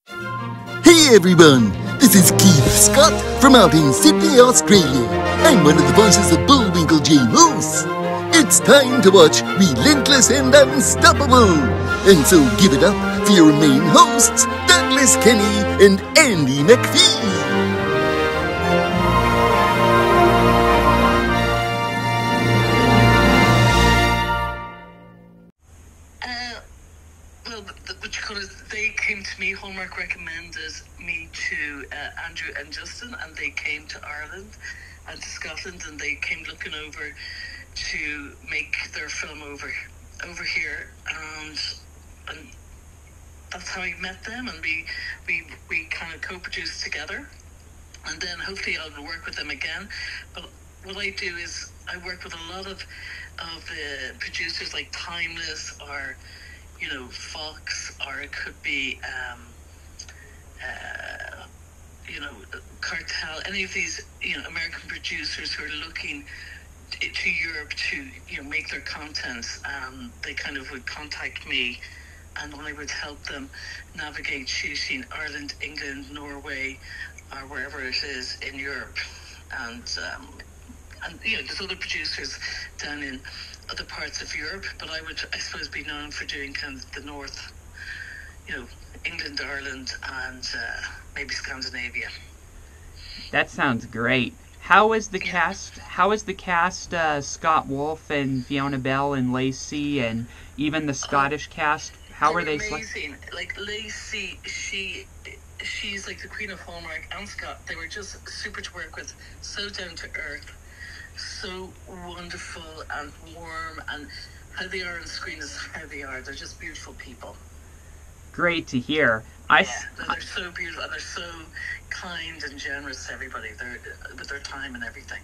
Hey everyone, this is Keith Scott from out in Sydney, Australia. I'm one of the voices of Bullwinkle J. Moose. It's time to watch Relentless and Unstoppable. And so give it up for your main hosts, Douglas Kenny and Andy McPhee. They came to me, Hallmark recommended me to Andrew and Justin, and they came to Ireland and to Scotland, and they came looking over to make their film over here, and that's how I met them, and we kind of co-produced together, and then hopefully I'll work with them again. But what I do is I work with a lot of producers like Timeless, or Fox, or it could be Cartel, any of these American producers who are looking to Europe to make their content. They kind of would contact me, and I would help them navigate shooting Ireland, England, Norway, or wherever it is in Europe. And there's other producers down in other parts of Europe, but I would, I suppose, be known for doing kind of the north, England, Ireland, and maybe Scandinavia. That sounds great. How is the cast? How is the cast? Scott Wolf and Fiona Bell and Lacey, and even the Scottish cast. How are they? Amazing. Like Lacey, she's like the queen of Hallmark, and Scott. They were just super to work with. So down to earth. So wonderful and warm, and how they are on screen is how they are. They're just beautiful people. Great to hear. They're so beautiful, and they're so kind and generous to everybody. They're with their time and everything.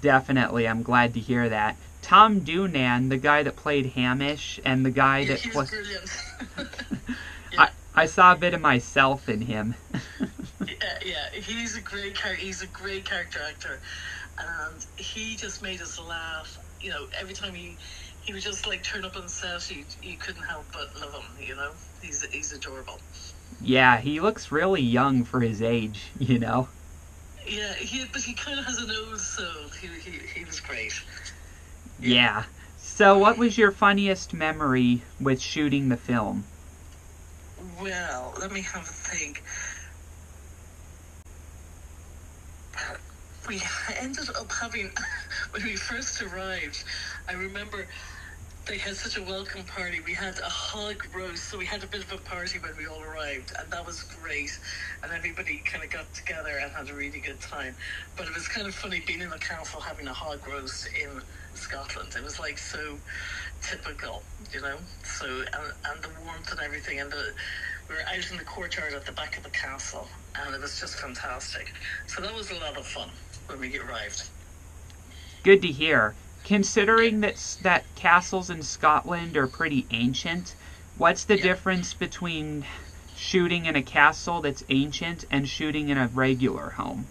Definitely, I'm glad to hear that. Tom Doonan, the guy that played Hamish, and the guy that he was brilliant. I saw a bit of myself in him. yeah, he's a great character. He's a great character actor. And he just made us laugh. Every time he would just like turn up on set, you couldn't help but love him. He's adorable. Yeah, he looks really young for his age. Yeah, but he kind of has an old soul. He was great. Yeah. So, what was your funniest memory with shooting the film? Well, let me have a think. We ended up having, when we first arrived, I remember they had such a welcome party. We had a hog roast, so we had a bit of a party when we all arrived, and that was great. And everybody kind of got together and had a really good time. But it was kind of funny being in the castle having a hog roast in Scotland. It was like so typical, So, and the warmth and everything, and we were out in the courtyard at the back of the castle, and it was just fantastic. So that was a lot of fun when we arrived. Good to hear. Considering that castles in Scotland are pretty ancient, what's the difference between shooting in a castle that's ancient and shooting in a regular home?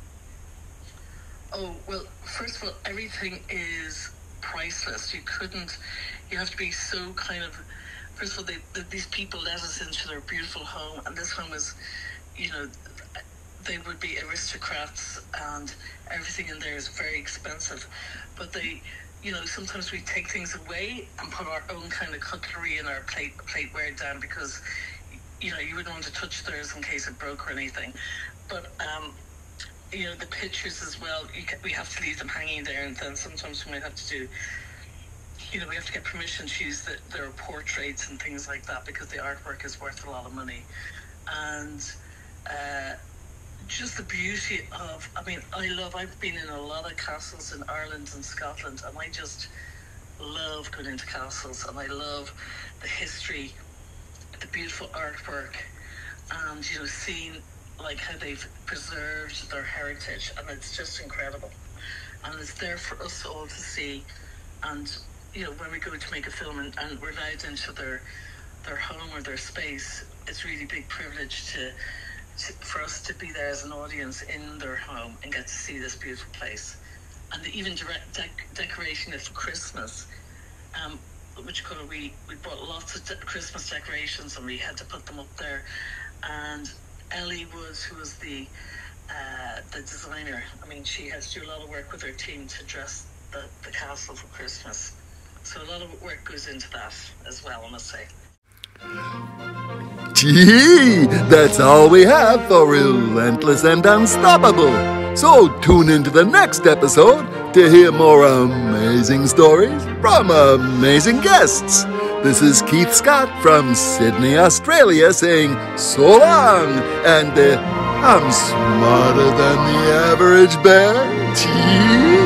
Oh, well, first of all, everything is priceless. You have to be so kind of, first of all, these people let us into their beautiful home, and this home is, they would be aristocrats, and everything in there is very expensive. But they, sometimes we take things away and put our own kind of cutlery and our plateware down, because, you wouldn't want to touch theirs in case it broke or anything. But, the pictures as well, we have to leave them hanging there, and then sometimes we might have to do, we have to get permission to use their portraits and things like that, because the artwork is worth a lot of money. And, just the beauty of, I've been in a lot of castles in Ireland and Scotland, and I just love going into castles, and I love the history, the beautiful artwork, and, seeing like how they've preserved their heritage, and it's just incredible. And it's there for us all to see. And, when we go to make a film and we're allowed into their home or their space, it's really big privilege for us to be there as an audience in their home and get to see this beautiful place. And even decorating it for Christmas, we bought lots of Christmas decorations, and we had to put them up there. And Ellie Woods, who was the designer, I mean, she has to do a lot of work with her team to dress the castle for Christmas. So a lot of work goes into that as well, I must say. Gee, that's all we have for Relentless and Unstoppable. So tune into the next episode to hear more amazing stories from amazing guests. This is Keith Scott from Sydney, Australia, saying so long, and I'm smarter than the average bear. Gee.